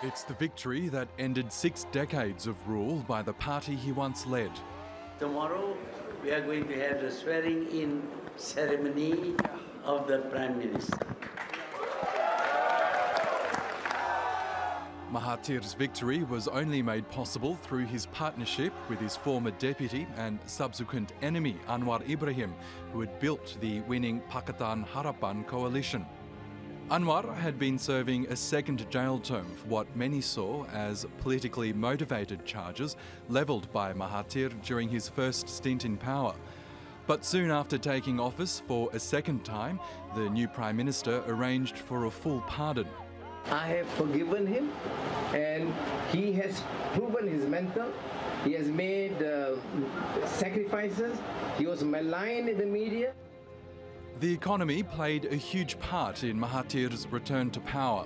It's the victory that ended 6 decades of rule by the party he once led. Tomorrow we are going to have the swearing-in ceremony of the Prime Minister. Mahathir's victory was only made possible through his partnership with his former deputy and subsequent enemy Anwar Ibrahim, who had built the winning Pakatan Harapan coalition. Anwar had been serving a second jail term for what many saw as politically motivated charges levelled by Mahathir during his first stint in power. But soon after taking office for a second time, the new Prime Minister arranged for a full pardon. I have forgiven him, and he has proven his mental. He has made sacrifices. He was maligned in the media. The economy played a huge part in Mahathir's return to power.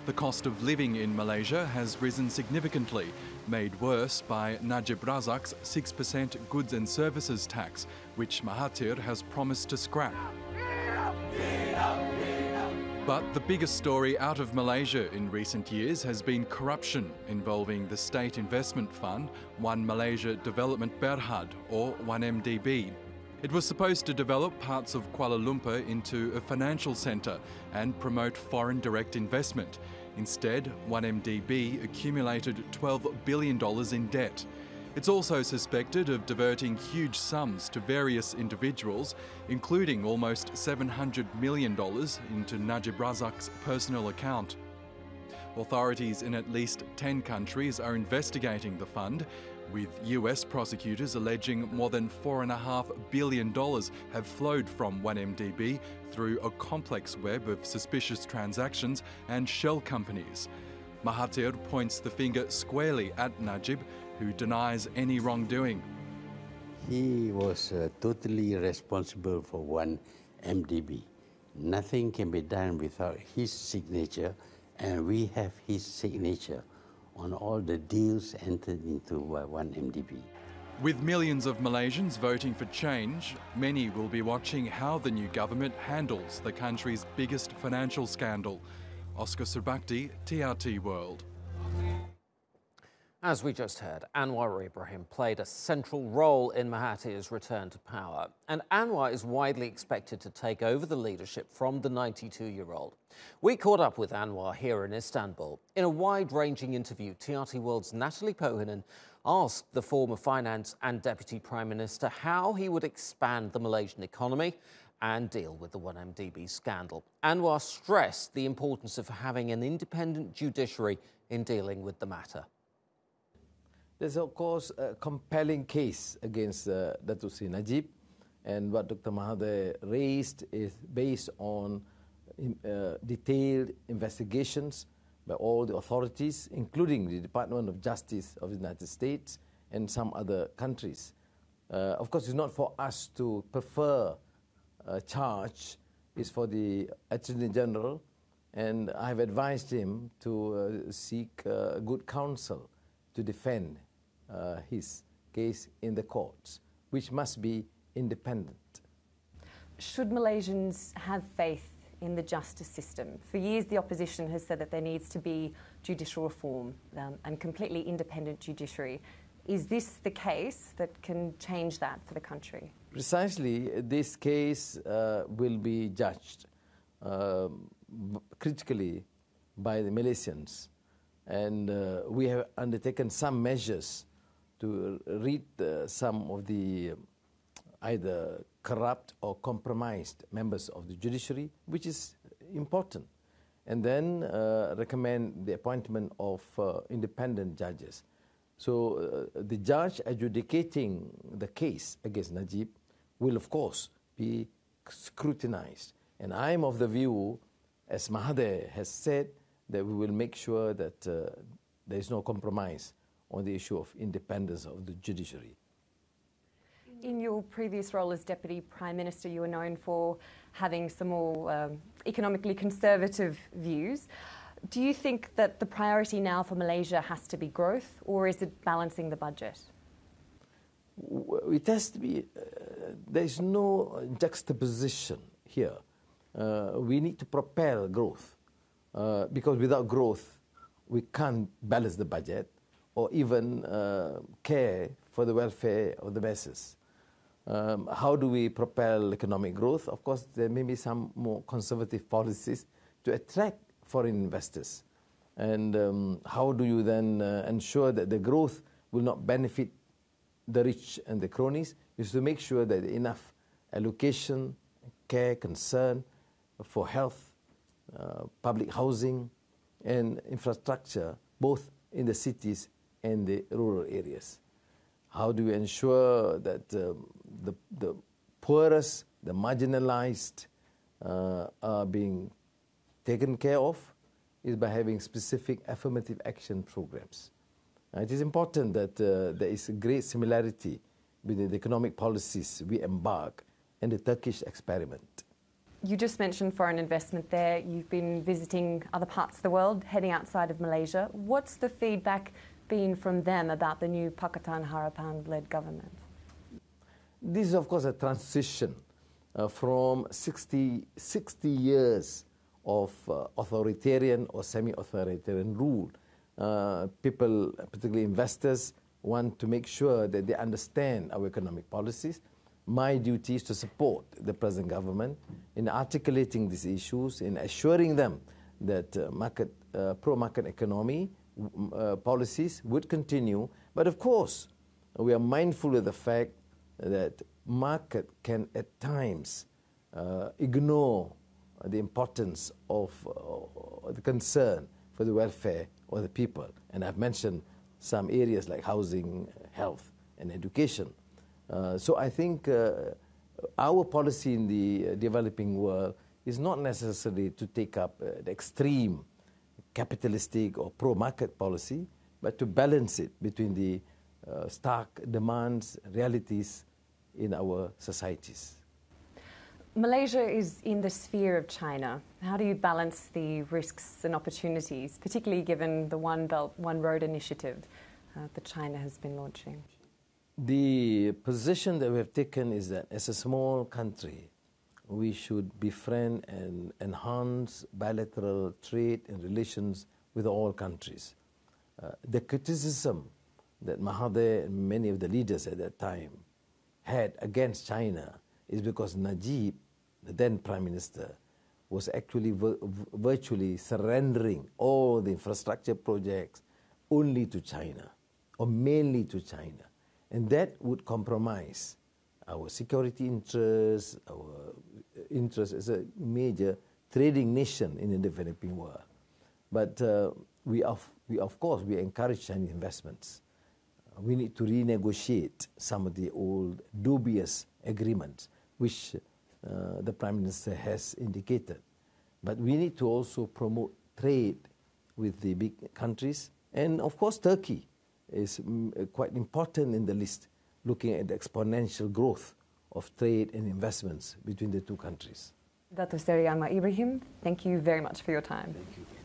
The cost of living in Malaysia has risen significantly, made worse by Najib Razak's 6% goods and services tax, which Mahathir has promised to scrap. But the biggest story out of Malaysia in recent years has been corruption involving the State Investment Fund, One Malaysia Development Berhad, or 1MDB. It was supposed to develop parts of Kuala Lumpur into a financial centre and promote foreign direct investment. Instead, 1MDB accumulated $12 billion in debt. It's also suspected of diverting huge sums to various individuals, including almost $700 million into Najib Razak's personal account. Authorities in at least 10 countries are investigating the fund, with US prosecutors alleging more than $4.5 billion have flowed from 1MDB through a complex web of suspicious transactions and shell companies. Mahathir points the finger squarely at Najib, who denies any wrongdoing. He was totally responsible for 1MDB. Nothing can be done without his signature, and we have his signature on all the deals entered into 1MDB. With millions of Malaysians voting for change, many will be watching how the new government handles the country's biggest financial scandal. Auskar Surbakti, TRT World. As we just heard, Anwar Ibrahim played a central role in Mahathir's return to power, and Anwar is widely expected to take over the leadership from the 92-year-old. We caught up with Anwar here in Istanbul. In a wide-ranging interview, TRT World's Natalie Poyhonen asked the former Finance and Deputy Prime Minister how he would expand the Malaysian economy and deal with the 1MDB scandal. Anwar stressed the importance of having an independent judiciary in dealing with the matter. There's, of course, a compelling case against Datuk Seri Najib, and what Dr. Mahathir raised is based on detailed investigations by all the authorities, including the Department of Justice of the United States and some other countries. Of course, it's not for us to prefer a charge. It's for the Attorney General, and I have advised him to seek good counsel to defend his case in the courts, which must be independent. Should Malaysians have faith in the justice system? For years, the opposition has said that there needs to be judicial reform and completely independent judiciary. Is this the case that can change that for the country? Precisely, this case will be judged critically by the Malaysians, and we have undertaken some measures to rid some of the either corrupt or compromised members of the judiciary, which is important, and then recommend the appointment of independent judges. So the judge adjudicating the case against Najib will, of course, be scrutinized. And I'm of the view, as Mahathir has said, that we will make sure that there is no compromise on the issue of independence of the judiciary. In your previous role as Deputy Prime Minister, you were known for having some more economically conservative views. Do you think that the priority now for Malaysia has to be growth, or is it balancing the budget? It has to be, there is no juxtaposition here. We need to propel growth, because without growth, we can't balance the budget or even care for the welfare of the masses. How do we propel economic growth? Of course, there may be some more conservative policies to attract foreign investors. And how do you then ensure that the growth will not benefit the rich and the cronies? Is to make sure that enough allocation, care, concern for health, public housing, and infrastructure, both in the cities and the rural areas. How do we ensure that the poorest, the marginalized are being taken care of? Is by having specific affirmative action programs. It is important that there is a great similarity between the economic policies we embark and the Turkish experiment. You just mentioned foreign investment there. You've been visiting other parts of the world, heading outside of Malaysia. What's the feedback been from them about the new Pakatan Harapan-led government? This is, of course, a transition from 60 years of authoritarian or semi-authoritarian rule. People, particularly investors, want to make sure that they understand our economic policies. My duty is to support the present government in articulating these issues, in assuring them that pro-market economy policies would continue. But of course, we are mindful of the fact that market can at times ignore the importance of the concern for the welfare of the people. And I've mentioned some areas like housing, health, and education. So I think our policy in the developing world is not necessarily to take up the extreme capitalistic or pro-market policy, but to balance it between the stark demands, realities in our societies. Malaysia is in the sphere of China. How do you balance the risks and opportunities, particularly given the One Belt, One Road initiative that China has been launching? The position that we have taken is that as a small country, we should befriend and enhance bilateral trade and relations with all countries. The criticism that Mahathir and many of the leaders at that time had against China is because Najib, the then Prime Minister, was actually virtually surrendering all the infrastructure projects only to China, or mainly to China. And that would compromise our security interests, our interests as a major trading nation in the developing world. But we of course, encourage Chinese investments. We need to renegotiate some of the old dubious agreements, which the Prime Minister has indicated. But we need to also promote trade with the big countries. And of course, Turkey is quite important in the list, looking at the exponential growth of trade and investments between the two countries. Dato' Seri Anwar Ibrahim, thank you very much for your time. Thank you.